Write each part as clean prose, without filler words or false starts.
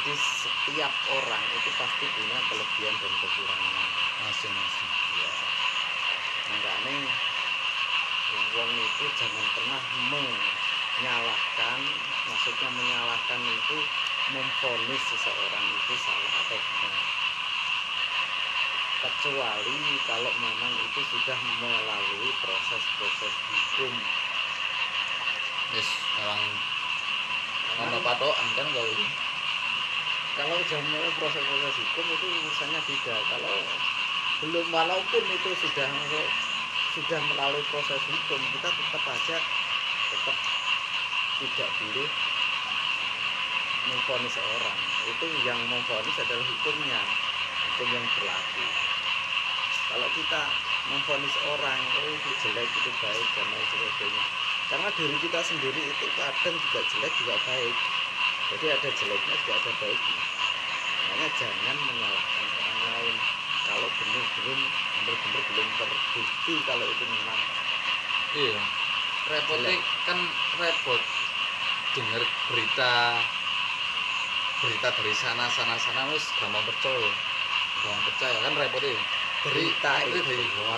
Jadi setiap orang itu pasti punya kelebihan dan kekurangan masing-masing. ya. Makanya wong itu jangan pernah menyalahkan, maksudnya menyalahkan itu memvonis seseorang itu salah atau benar, kecuali kalau memang itu sudah melalui proses-proses hukum. Yes, memang ono patokan kan Kalau sudah mulai proses-proses hukum itu urusannya beda. Kalau belum, walaupun itu sudah melalui proses hukum, kita tetap tidak boleh memvonis orang. Itu yang memvonis adalah hukumnya, hukum yang berlaku. Kalau kita memvonis orang, oh itu jelek, itu baik, dan lain sebagainya, karena diri kita sendiri itu kadang juga jelek juga baik. Jadi ada jeleknya juga ada baiknya. Makanya jangan menyalahkan orang lain kalau benar-benar belum terbukti kalau itu memang. iya repotnya kan repot dengar berita dari sana wis gampang percaya kan repotnya Berita itu itu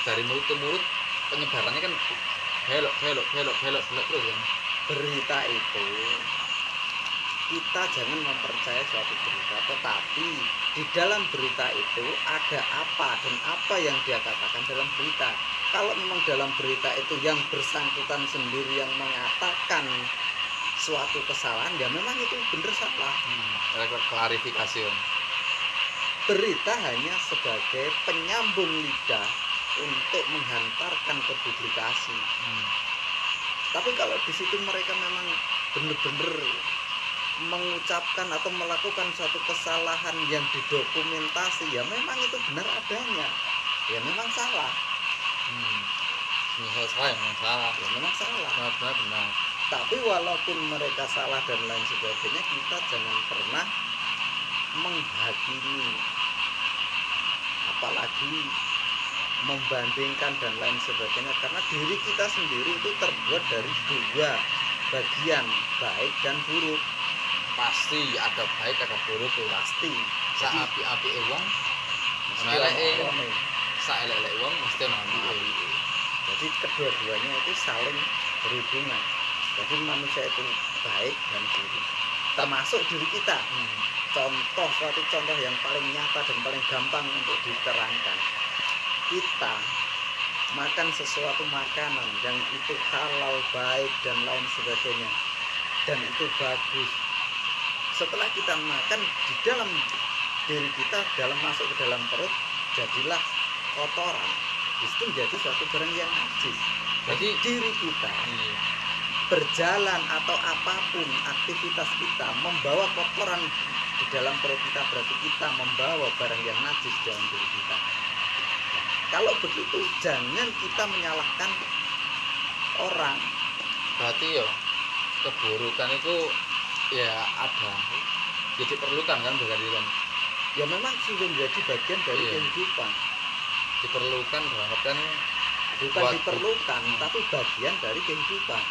dari mulut ke mulut penyebarannya kan belok terus kan. Berita itu kita jangan mempercayai suatu berita, tetapi di dalam berita itu ada apa dan apa yang dia katakan dalam berita. Kalau memang dalam berita itu yang bersangkutan sendiri yang mengatakan suatu kesalahan, ya memang itu benar salah. Klarifikasi kan. Berita hanya sebagai penyambung lidah untuk menghantarkan ke publikasi. Tapi kalau di situ mereka memang benar-benar mengucapkan atau melakukan suatu kesalahan yang didokumentasi, ya memang itu benar adanya, ya memang salah. Salah Ya memang salah. benar. Tapi walaupun mereka salah dan lain sebagainya, kita jangan pernah menghakimi, apalagi membandingkan dan lain sebagainya, karena diri kita sendiri itu terbuat dari dua bagian, baik dan buruk. Pasti ada baik ada buruk tuh. Pasti. Sak api wong Mesti eleke ono. sak elek wong mesti ono api. Jadi kedua-duanya itu saling berhubungan. Jadi manusia itu baik dan buruk, termasuk diri kita. Suatu contoh yang paling nyata dan paling gampang untuk diterangkan, kita makan sesuatu makanan yang itu halal, baik dan lain sebagainya, dan itu bagus. Setelah kita makan, di dalam diri kita, masuk ke dalam perut, jadilah kotoran. Itu menjadi suatu barang yang najis. Jadi diri kita berjalan atau apapun aktivitas kita membawa kotoran di dalam perut kita, berarti kita membawa barang yang najis dalam diri kita. Kalau begitu, jangan kita menyalahkan orang. Berarti ya keburukan itu ya ada, jadi perlukan kan berarti kan. Ya memang sudah menjadi bagian dari kehidupan. Diperlukan bahkan bukan diperlukan, tapi bagian dari kehidupan.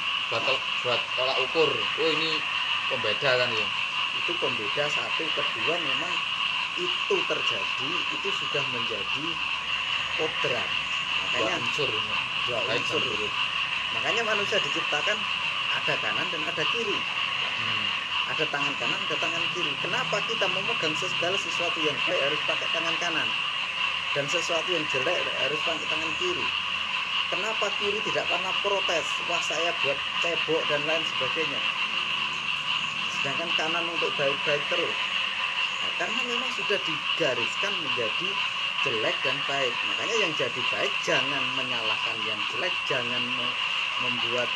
Buat tolak ukur. Oh ini pembeda kan ya. Itu pembeda satu, kedua memang itu terjadi, itu sudah menjadi kodrat. Makanya dua unsur. Makanya manusia diciptakan ada kanan dan ada kiri. Ada tangan kanan, ada tangan kiri. Kenapa kita memegang segala sesuatu yang baik harus pakai tangan kanan, dan sesuatu yang jelek harus pakai tangan kiri? Kenapa kiri tidak pernah protes, wah saya buat cebok dan lain sebagainya, sedangkan kanan untuk baik-baik terus? Nah, karena memang sudah digariskan menjadi jelek dan baik. Makanya yang jadi baik jangan menyalahkan yang jelek, jangan membuat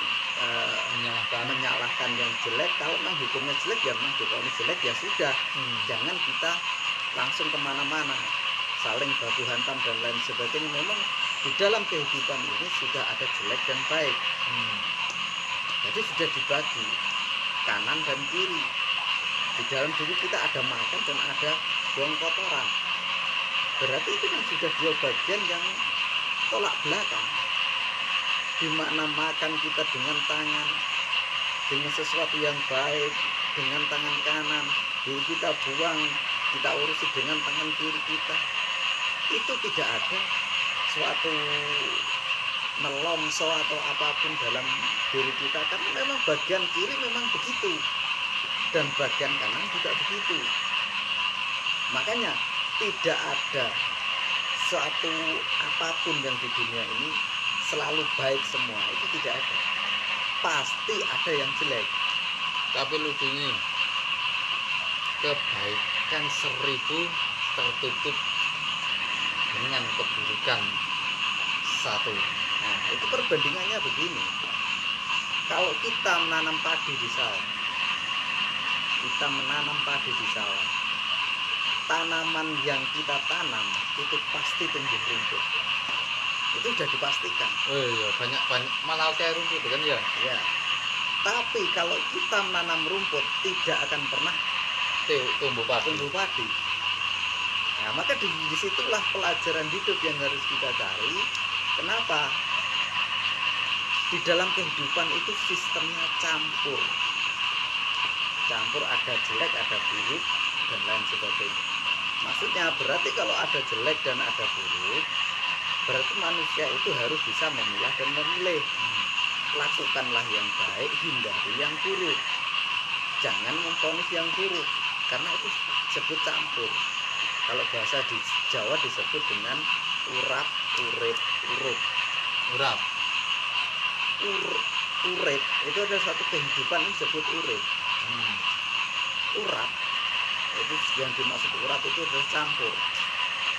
menyalahkan yang jelek. Kalau memang hukumnya jelek, ya memang hukumnya jelek, ya sudah. Jangan kita langsung kemana-mana saling baku hantam dan lain sebagainya. Memang di dalam kehidupan ini sudah ada jelek dan baik. Jadi sudah dibagi kanan dan kiri. Di dalam diri kita ada makan dan ada buang kotoran. Berarti itu kan sudah dua bagian yang tolak belakang. Di makna makan kita dengan tangan, dengan sesuatu yang baik, dengan tangan kanan, diri kita buang, kita urusi dengan tangan kiri kita. Itu tidak ada suatu nelongso atau apapun dalam diri kita, karena memang bagian kiri memang begitu dan bagian kanan juga begitu. Makanya tidak ada suatu apapun yang di dunia ini selalu baik semua, itu tidak ada. Pasti ada yang jelek. Tapi lucunya kebaikan 1000 tertutup dengan keburukan 1. Nah, itu perbandingannya begini. Kalau kita menanam padi di sawah, tanaman yang kita tanam itu pasti tumbuh rumput. Itu sudah dipastikan. Oh iya, banyak malah kayak rumput kan ya. Ya. Tapi kalau kita menanam rumput tidak akan pernah Tumbuh padi. Nah, maka disitulah pelajaran hidup yang harus kita cari. Kenapa? Di dalam kehidupan itu sistemnya campur. Campur, ada jelek, ada buruk, dan lain sebagainya. Maksudnya berarti kalau ada jelek dan ada buruk, berarti manusia itu harus bisa memilah dan memilih. Lakukanlah yang baik, hindari yang buruk. Jangan memvonis yang buruk, karena itu disebut campur. Kalau bahasa di Jawa disebut dengan urap, urip, urup. Urap. Urip itu ada satu kehidupan yang disebut urip. Urap itu yang dimaksud urap itu adalah campur.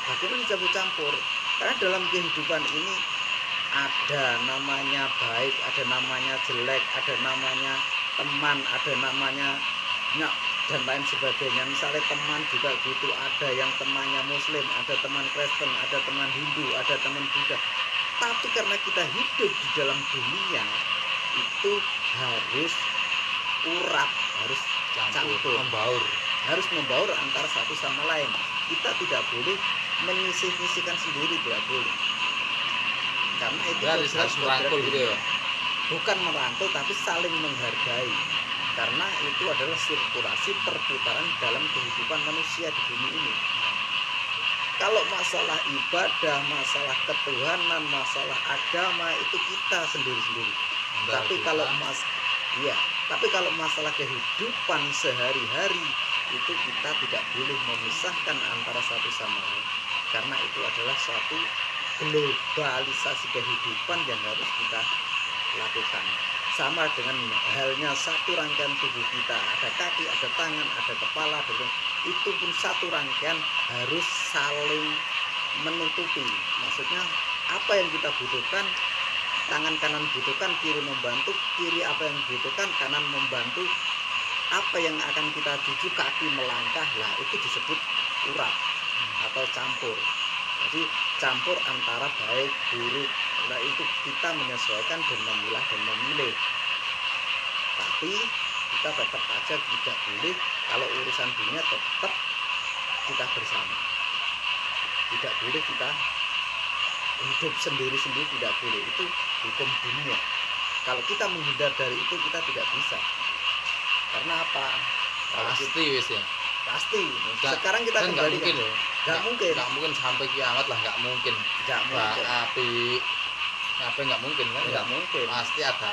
Bagaimana disebut campur? Karena dalam kehidupan ini ada namanya baik, ada namanya jelek, ada namanya teman, ada namanya dan lain sebagainya. Misalnya teman juga gitu, ada yang temannya Muslim, ada teman Kristen, ada teman Hindu, ada teman Buddha. Tapi karena kita hidup di dalam dunia itu harus urap, harus campur, harus membaur antara satu sama lain. Kita tidak boleh menyisih-nyisihkan sendiri, tidak boleh. Karena itu harus merangkul gitu ya. Bukan merangkul, tapi saling menghargai. Karena itu adalah sirkulasi perputaran dalam kehidupan manusia di bumi ini. Kalau masalah ibadah, masalah ketuhanan, masalah agama itu kita sendiri-sendiri. Tapi kalau masalah kehidupan sehari-hari itu kita tidak boleh memisahkan antara satu sama lain. Karena itu adalah suatu globalisasi kehidupan yang harus kita lakukan. Sama dengan halnya satu rangkaian tubuh kita, ada kaki, ada tangan, ada kepala, itu pun satu rangkaian harus saling menutupi. Maksudnya apa yang kita butuhkan, tangan kanan butuhkan, kiri membantu, kiri apa yang dibutuhkan, kanan membantu. Apa yang akan kita tuju, kaki melangkah, lah itu disebut urap atau campur. Jadi campur antara baik buruk, nah itu kita menyesuaikan dan memilah dan memilih. Tapi kita tetap aja tidak boleh, kalau urusan dunia tetap kita bersama. Tidak boleh kita hidup sendiri-sendiri, tidak boleh. Itu hukum dunia. Kalau kita menghindar dari itu kita tidak bisa. Karena apa? Pasti wis ya. Pasti. Sekarang kita kan kembali mungkin kan? loh. Nggak mungkin. Nggak mungkin sampai kiamat lah, nggak mungkin. Nggak mungkin. Apa nggak mungkin kan? Nggak mungkin. Pasti ada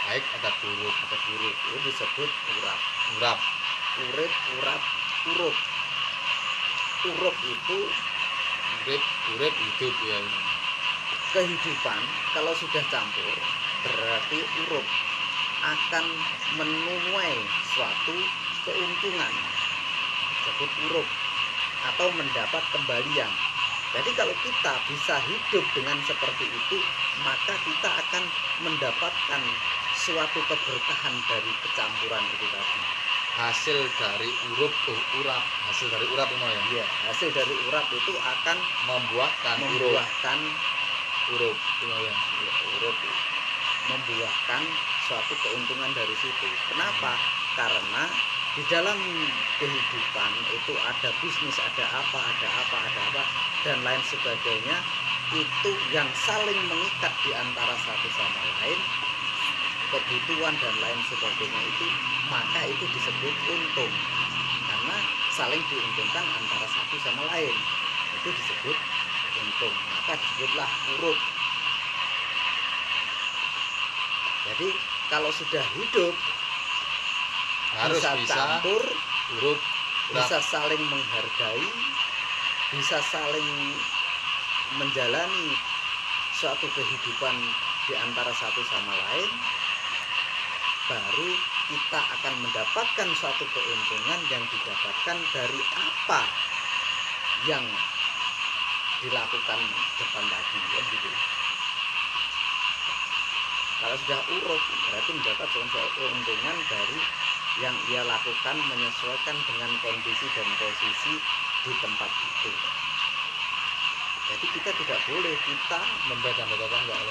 baik, ada buruk, Itu disebut urap. Urip, urap, urup. Urup itu urip hidup ya. Kehidupan kalau sudah campur berarti urup akan menuai suatu keuntungan, disebut urup, atau mendapat kembalian. Jadi kalau kita bisa hidup dengan seperti itu, maka kita akan mendapatkan suatu keberkahan dari kecampuran itu tadi. Hasil dari urap itu ya. Iya, hasil dari urap itu akan membuahkan urup ya, urup membuahkan suatu keuntungan dari situ. Kenapa? Karena di dalam kehidupan itu ada bisnis, ada apa, dan lain sebagainya. Itu yang saling mengikat di antara satu sama lain. kebutuhan dan lain sebagainya itu, maka itu disebut untung, karena saling diuntungkan antara satu sama lain, itu disebut untung, maka disebutlah urut. Jadi kalau sudah hidup Harus bisa bisa campur, urut, bisa saling menghargai, bisa saling menjalani suatu kehidupan di antara satu sama lain, baru kita akan mendapatkan suatu keuntungan yang didapatkan dari apa yang dilakukan depan tadi, ya gitu. Kalau sudah urut berarti mendapat suatu keuntungan dari yang ia lakukan menyesuaikan dengan kondisi dan posisi di tempat itu. Jadi kita tidak boleh kita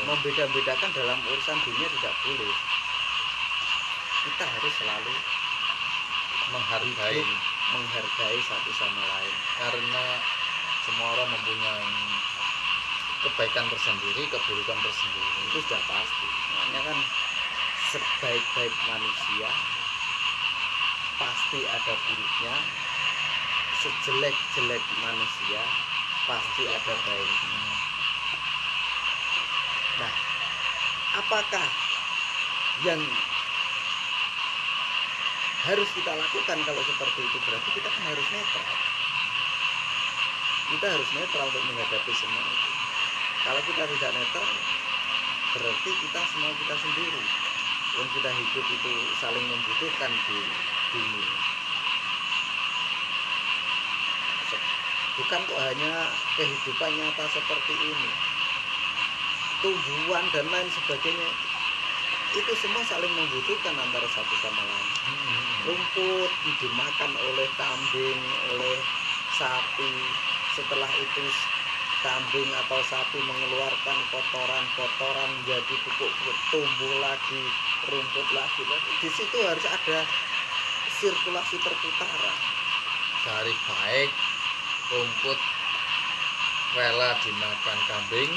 membeda-bedakan dalam urusan dunia, tidak boleh. Kita harus selalu menghargai satu sama lain, karena semua orang mempunyai kebaikan tersendiri, keburukan tersendiri. itu sudah pasti. Makanya kan sebaik-baik manusia pasti ada buruknya, sejelek-jelek manusia pasti ada baiknya. Nah, apakah yang harus kita lakukan kalau seperti itu? Berarti kita kan harus netral. Kita harus netral untuk menghadapi semua itu. Kalau kita tidak netral, berarti kita semua kita sendiri. Yang kita hidup itu saling membutuhkan di dunia. Bukan kok hanya kehidupan nyata seperti ini, tumbuhan dan lain sebagainya, itu semua saling membutuhkan antara satu sama lain. Rumput dimakan oleh kambing, oleh sapi, setelah itu kambing atau sapi mengeluarkan kotoran jadi pupuk, tumbuh lagi, rumput lagi. Di situ harus ada sirkulasi perputaran. Dari baik rumput rela dimakan kambing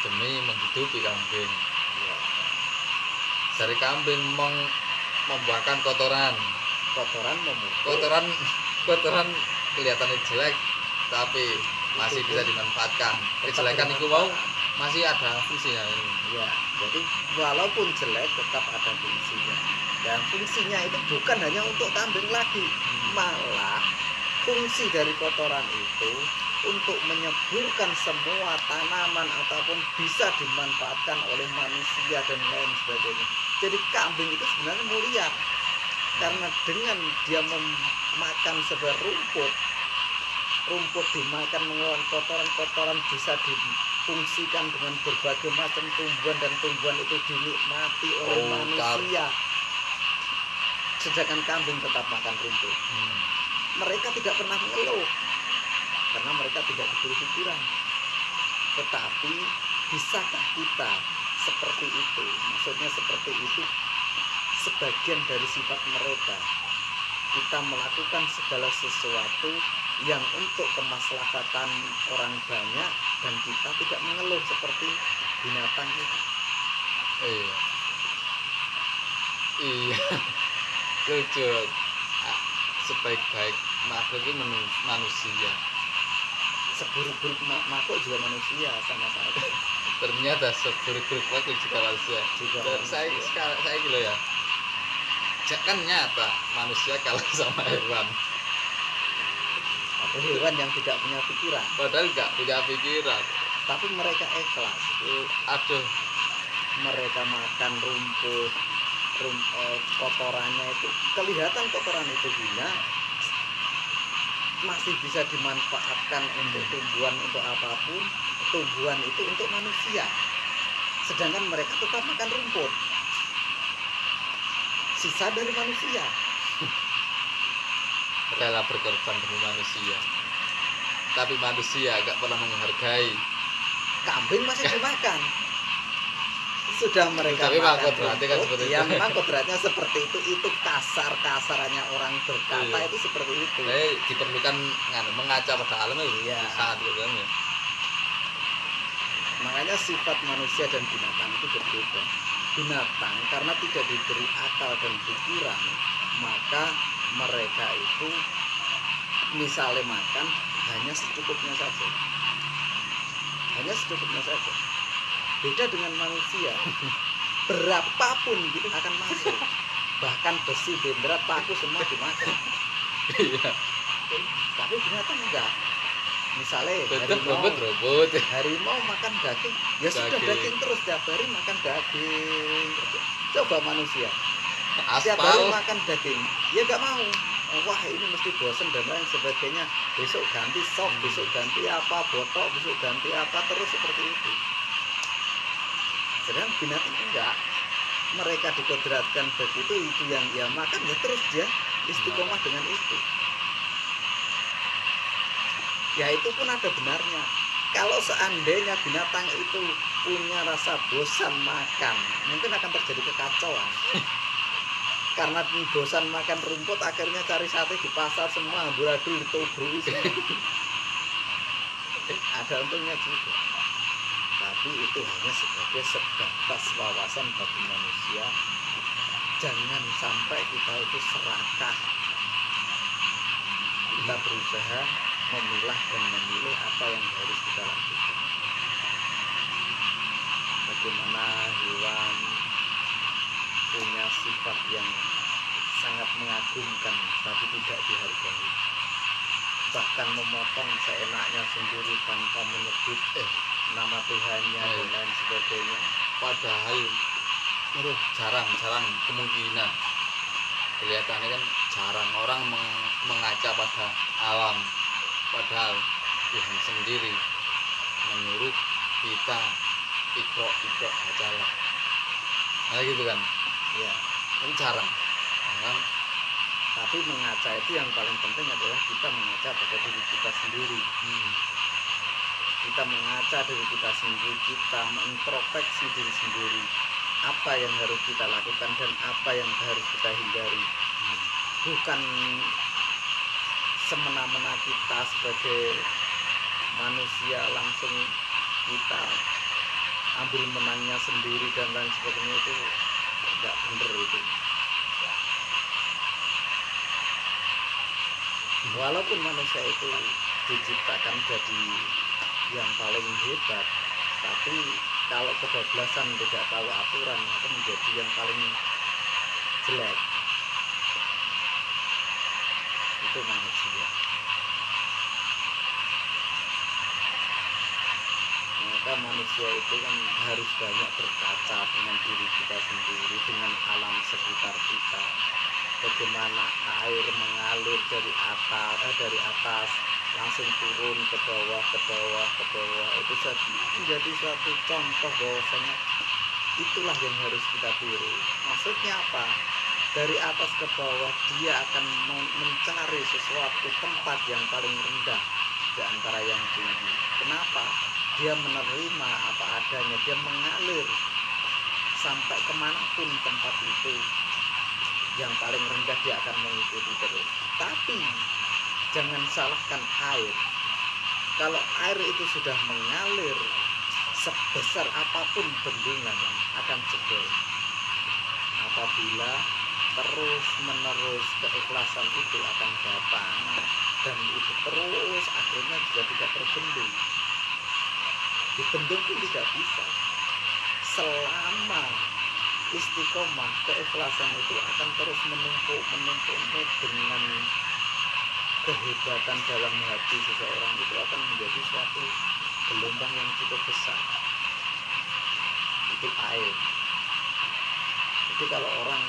demi menghidupi kambing. Ya. Dari kambing membuahkan kotoran kelihatannya jelek tapi masih bisa dimanfaatkan. Kejelekan itu mau masih ada fungsinya ini. Ya, jadi walaupun jelek tetap ada fungsinya. Dan fungsinya itu bukan hanya untuk kambing lagi, malah fungsi dari kotoran itu untuk menyeburkan semua tanaman ataupun bisa dimanfaatkan oleh manusia dan lain sebagainya. Jadi kambing itu sebenarnya mulia, karena dengan dia memakan sebuah rumput dimakan, mengeluarkan kotoran bisa difungsikan dengan berbagai macam tumbuhan, dan tumbuhan itu dinikmati oleh manusia. Sedangkan kambing tetap makan rumput. Mereka tidak pernah mengeluh karena mereka tidak diberi hiburan. Tetapi bisakah kita seperti itu? Maksudnya seperti itu sebagian dari sifat mereka. Kita melakukan segala sesuatu yang untuk kemaslahatan orang banyak dan kita tidak mengeluh seperti binatang itu. Iya. Lucu. Sebaik-baik makhluk itu manusia. Seburuk-buruk makhluk juga manusia sama-sama. Ternyata seburuk-buruk makhluk juga manusia. Saya gitu ya. Kan nyata manusia kalah sama hewan. Atau hewan yang tidak punya pikiran. Padahal nggak punya pikiran. Tapi mereka ikhlas. Aduh, mereka makan rumput, kotorannya itu kelihatan kotoran itu hina, masih bisa dimanfaatkan untuk tumbuhan, untuk apapun. Tumbuhan itu untuk manusia, sedangkan mereka tetap makan rumput sisa dari manusia. Rela berkorban demi manusia, tapi manusia gak pernah menghargai. Kambing masih dimakan, sudah mereka tapi makan kodratnya kan seperti ya itu. memang kodratnya seperti itu kasarannya orang berkata. Iya. Itu seperti itu. Diperlukan mengaca pada alam itu. Iya. Saat gitu kan ya. Makanya sifat manusia dan binatang itu berbeda. binatang karena tidak diberi akal dan pikiran, maka mereka itu misalnya makan hanya secukupnya saja. Hanya secukupnya saja. Beda dengan manusia. Berapapun gitu akan masuk. Bahkan besi, bendera, paku semua dimakan. Iya. Tapi binatang enggak. Misalnya Tetap robot. harimau makan daging, ya sudah daging terus tiap hari makan daging. Coba manusia tiap hari Aspal. makan daging, ya nggak mau. Wah ini mesti bosen dan lain sebagainya. Besok ganti sop, besok ganti apa, botok, besok ganti apa, terus seperti itu. Sedang binatang enggak. Mereka dikodratkan begitu, itu yang dia makan, ya terus dia istiqomah dengan itu. Ya itu pun ada benarnya. Kalau seandainya binatang itu punya rasa bosan makan, mungkin akan terjadi kekacauan. Karena bosan makan rumput, akhirnya cari sate di pasar semua, amburadul ditubrui semua. Ada untungnya juga. Tapi itu hanya sebagai sebatas wawasan bagi manusia. Jangan sampai kita itu serakah. Kita berusaha memilah dan memilih apa yang harus kita lakukan. Bagaimana hewan punya sifat yang sangat mengagumkan tapi tidak dihargai. Bahkan memotong seenaknya sendiri tanpa menyebut nama Tuhannya dan lain sebagainya. Padahal jarang kemungkinan. Kelihatannya kan jarang orang mengaca pada alam. Padahal Tuhan sendiri menyuruh kita ikro bacalah. Nah gitu kan. Ya, Kan jarang. Kan tapi mengaca itu yang paling penting adalah kita mengaca pada diri kita sendiri. Kita mengaca diri kita sendiri, kita mengintrospeksi diri sendiri. Apa yang harus kita lakukan dan apa yang harus kita hindari. Bukan semena-mena kita sebagai manusia langsung kita ambil menangnya sendiri dan lain sebagainya, itu tidak benar itu. Walaupun manusia itu diciptakan jadi yang paling hebat, tapi kalau kebablasan tidak tahu aturan akan menjadi yang paling jelek. Itu manusia. Maka manusia itu kan harus banyak berkaca dengan diri kita sendiri, dengan alam sekitar kita. Bagaimana air mengalir dari atas langsung turun ke bawah, itu menjadi suatu contoh bahwasanya itulah yang harus kita tiru. Maksudnya apa? Dari atas ke bawah dia akan mencari sesuatu tempat yang paling rendah di antara yang tinggi. Kenapa? Dia menerima apa adanya, dia mengalir sampai kemanapun tempat itu. Yang paling rendah dia akan mengikuti terus. Tapi jangan salahkan air. Kalau air itu sudah mengalir sebesar apapun bendungan akan jebol. Apabila terus menerus keikhlasan itu akan datang dan itu terus akhirnya juga tidak terbendung. Dibendung pun tidak bisa. Selama istiqomah, keikhlasan itu akan terus menumpuk dengan kehebatan dalam hati seseorang, itu akan menjadi suatu gelombang yang cukup besar. Itu air. Jadi kalau orang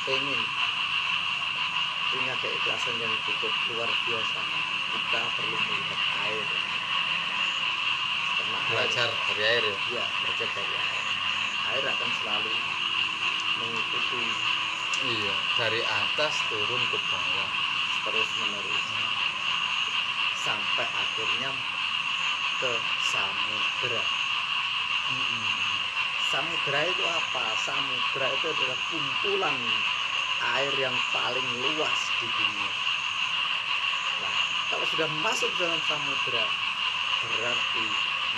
pengen punya keikhlasan yang cukup luar biasa, kita perlu melihat air. Karena belajar dari air ya. Ya, belajar dari air. Air akan selalu mengikuti, Iya, dari atas turun ke bawah terus menerus sampai akhirnya ke samudra. Samudra itu apa? Samudra itu adalah kumpulan air yang paling luas di dunia. Nah, kalau sudah masuk dalam samudra, berarti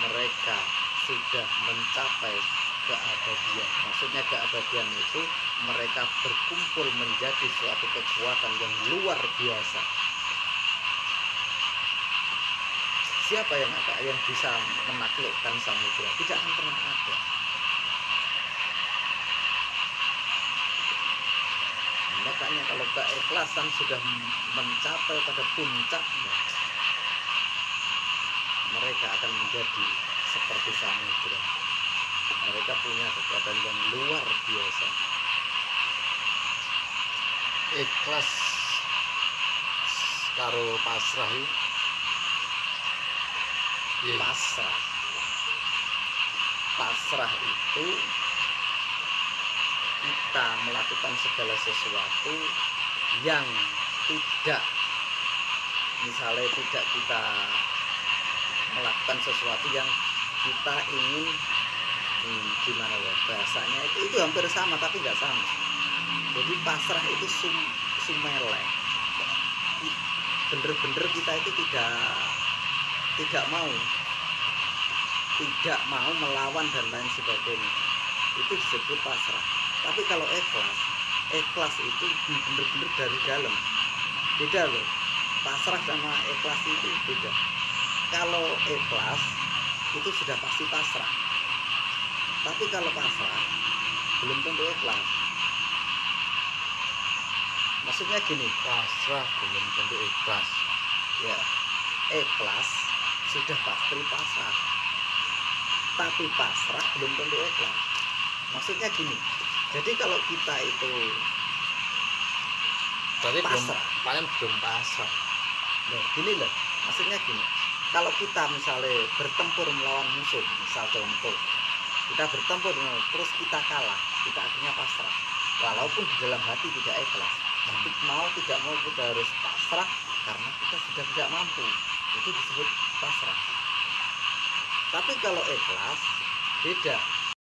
mereka sudah mencapai keabadian. Maksudnya keabadian itu mereka berkumpul menjadi suatu kekuatan yang luar biasa. Siapa yang bisa menaklukkan samudra? Tidak akan pernah ada. Makanya kalau keikhlasan sudah mencapai pada puncaknya, mereka akan menjadi seperti samudra. Mereka punya kekuatan yang luar biasa. Ikhlas karo pasrah Pasrah itu kita melakukan segala sesuatu yang tidak, misalnya tidak kita melakukan sesuatu yang kita ingin, gimana ya bahasanya, itu hampir sama tapi nggak sama. Jadi pasrah itu sumelek, bener-bener kita itu tidak mau melawan dan lain sebagainya, itu disebut pasrah. Tapi kalau ikhlas itu bener-bener dari dalam. Beda loh, pasrah sama ikhlas itu beda. Kalau ikhlas itu sudah pasti pasrah, tapi kalau pasrah belum tentu ikhlas. Maksudnya gini, pasrah belum tentu ikhlas. Ya, ikhlas sudah pasti pasrah, tapi pasrah belum tentu ikhlas. Maksudnya gini, jadi kalau kita itu berarti pasrah, belum pasrah. Nah, gini loh, maksudnya gini, kalau kita misalnya bertempur melawan musuh, misal contoh, kita bertempur terus kita kalah, kita akhirnya pasrah, walaupun di dalam hati tidak ikhlas. Tapi mau tidak mau kita harus pasrah karena kita sudah tidak mampu, itu disebut pasrah. Tapi kalau ikhlas beda.